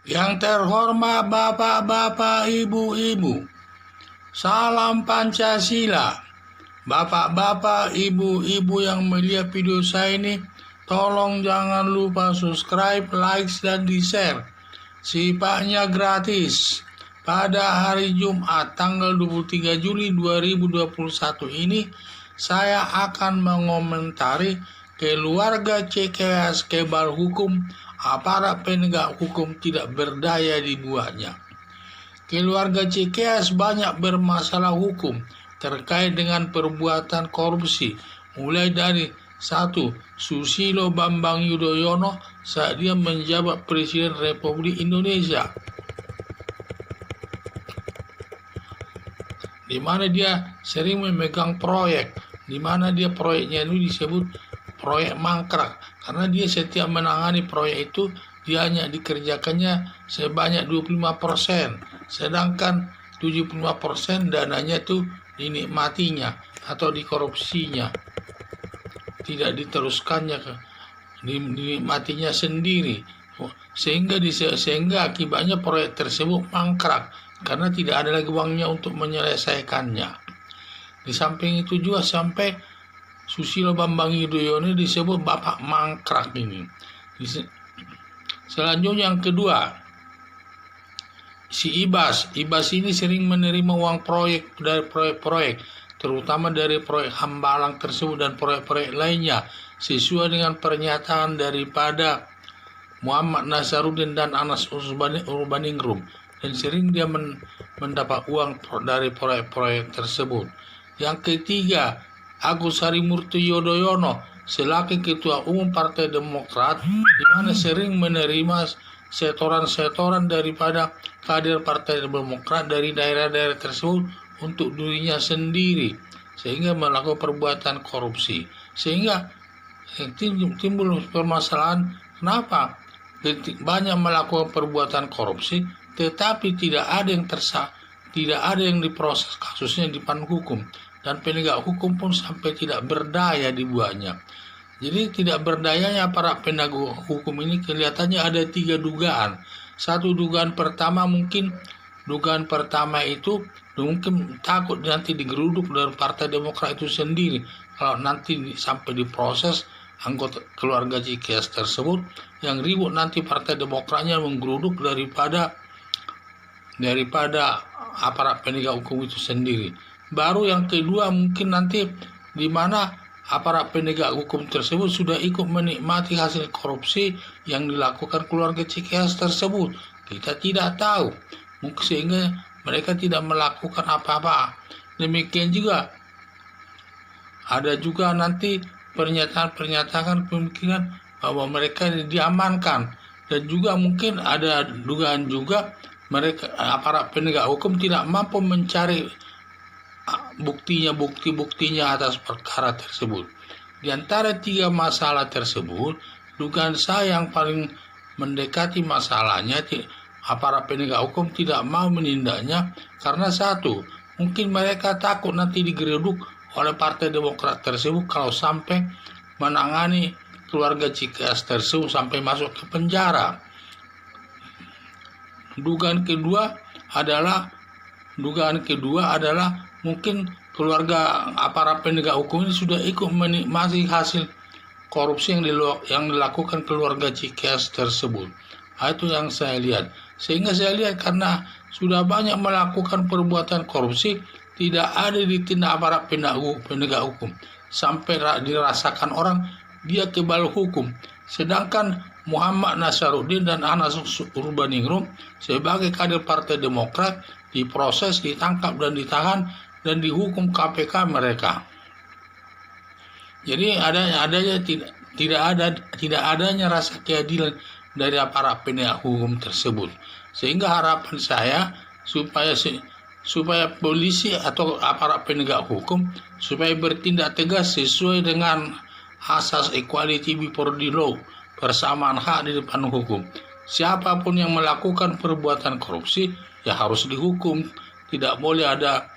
Yang terhormat bapak-bapak, ibu-ibu, salam Pancasila. Bapak-bapak, ibu-ibu yang melihat video saya ini, tolong jangan lupa subscribe, like, dan di-share. Sifatnya gratis. Pada hari Jumat tanggal 23 Juli 2021 ini, saya akan mengomentari keluarga CKS kebal hukum, aparat penegak hukum tidak berdaya dibuatnya. Keluarga CKS banyak bermasalah hukum terkait dengan perbuatan korupsi, mulai dari 1. Susilo Bambang Yudhoyono saat dia menjabat Presiden Republik Indonesia, di mana dia sering memegang proyek, di mana dia proyeknya itu disebut proyek mangkrak, karena dia setiap menangani proyek itu dia hanya dikerjakannya sebanyak 25%, sedangkan 75% dananya itu dinikmatinya atau dikorupsinya, tidak diteruskannya dinikmatinya sendiri, sehingga akibatnya proyek tersebut mangkrak karena tidak ada lagi uangnya untuk menyelesaikannya. Di samping itu juga sampai Susilo Bambang Yudhoyono disebut bapak mangkrak ini. Selanjutnya yang kedua, si Ibas ini sering menerima uang proyek dari proyek-proyek, terutama dari proyek Hambalang tersebut dan proyek-proyek lainnya, sesuai dengan pernyataan daripada Muhammad Nasaruddin dan Anas Urbaningrum, dan sering dia mendapat uang dari proyek-proyek tersebut. Yang ketiga, Agus Harimurti Yudhoyono selaku Ketua Umum Partai Demokrat, di mana sering menerima setoran-setoran daripada kader Partai Demokrat dari daerah-daerah tersebut untuk dirinya sendiri, sehingga melakukan perbuatan korupsi, sehingga timbul permasalahan kenapa banyak melakukan perbuatan korupsi tetapi tidak ada yang diproses kasusnya di depan hukum, dan penegak hukum pun sampai tidak berdaya dibuatnya. Jadi tidak berdayanya para penegak hukum ini kelihatannya ada 3 dugaan. Satu dugaan pertama mungkin itu mungkin takut nanti digeruduk dari Partai Demokrat itu sendiri kalau nanti sampai diproses anggota keluarga CKS tersebut, yang ribut nanti Partai Demokratnya menggeruduk daripada aparat penegak hukum itu sendiri. Baru yang kedua mungkin nanti di mana aparat penegak hukum tersebut sudah ikut menikmati hasil korupsi yang dilakukan keluarga CKS tersebut. Kita tidak tahu, mungkin sehingga mereka tidak melakukan apa-apa. Demikian juga ada juga nanti pernyataan pemikiran bahwa mereka diamankan, dan juga mungkin ada dugaan juga mereka aparat penegak hukum tidak mampu mencari buktinya atas perkara tersebut. Di antara 3 masalah tersebut, dugaan saya yang paling mendekati masalahnya aparat penegak hukum tidak mau menindaknya karena 1, mungkin mereka takut nanti digeruduk oleh Partai Demokrat tersebut kalau sampai menangani keluarga CKS tersebut sampai masuk ke penjara. Dugaan kedua adalah mungkin keluarga aparat penegak hukum ini sudah ikut menikmati hasil korupsi yang dilakukan keluarga CKS tersebut. Itu yang saya lihat. Sehingga saya lihat karena sudah banyak melakukan perbuatan korupsi, tidak ada ditindak aparat penegak hukum sampai dirasakan orang dia kebal hukum. Sedangkan Muhammad Nasaruddin dan Anas Urbaningrum sebagai kader Partai Demokrat diproses, ditangkap dan ditahan dan dihukum KPK mereka. Jadi tidak adanya rasa keadilan dari aparat penegak hukum tersebut. Sehingga harapan saya supaya polisi atau aparat penegak hukum supaya bertindak tegas sesuai dengan asas equality before the law, persamaan hak di depan hukum. Siapapun yang melakukan perbuatan korupsi ya harus dihukum, tidak boleh ada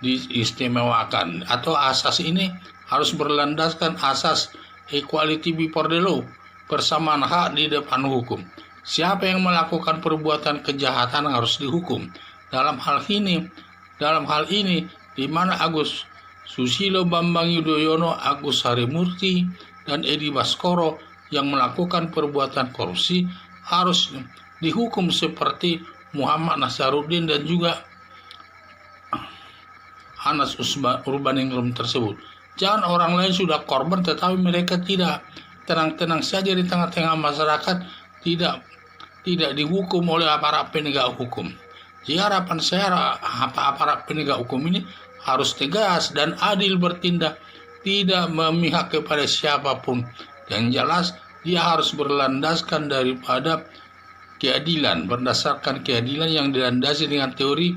diistimewakan, atau asas ini harus berlandaskan asas equality before the law, persamaan hak di depan hukum. Siapa yang melakukan perbuatan kejahatan harus dihukum. Dalam hal ini, di mana Agus Susilo Bambang Yudhoyono, Agus Harimurti, dan Edi Baskoro yang melakukan perbuatan korupsi harus dihukum seperti Muhammad Nasaruddin dan juga Anas Urbaningrum tersebut. Jangan orang lain sudah korban tetapi mereka tidak, tenang-tenang saja di tengah-tengah masyarakat, tidak dihukum oleh aparat penegak hukum. Jadi harapan saya aparat penegak hukum ini harus tegas dan adil bertindak, tidak memihak kepada siapapun. Yang jelas dia harus berlandaskan daripada keadilan, berdasarkan keadilan yang dilandasi dengan teori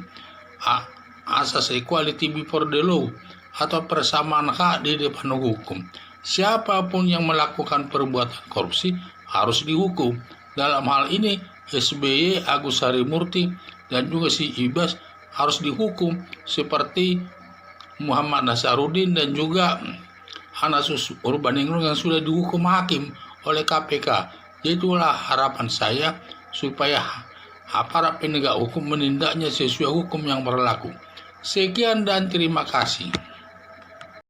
asas equality before the law atau persamaan hak di depan hukum. Siapapun yang melakukan perbuatan korupsi harus dihukum. Dalam hal ini SBY, Agus Harimurti, dan juga si Ibas harus dihukum seperti Muhammad Nasaruddin dan juga Anas Urbaningrum yang sudah dihukum hakim oleh KPK. Itulah harapan saya supaya aparat penegak hukum menindaknya sesuai hukum yang berlaku. Sekian dan terima kasih.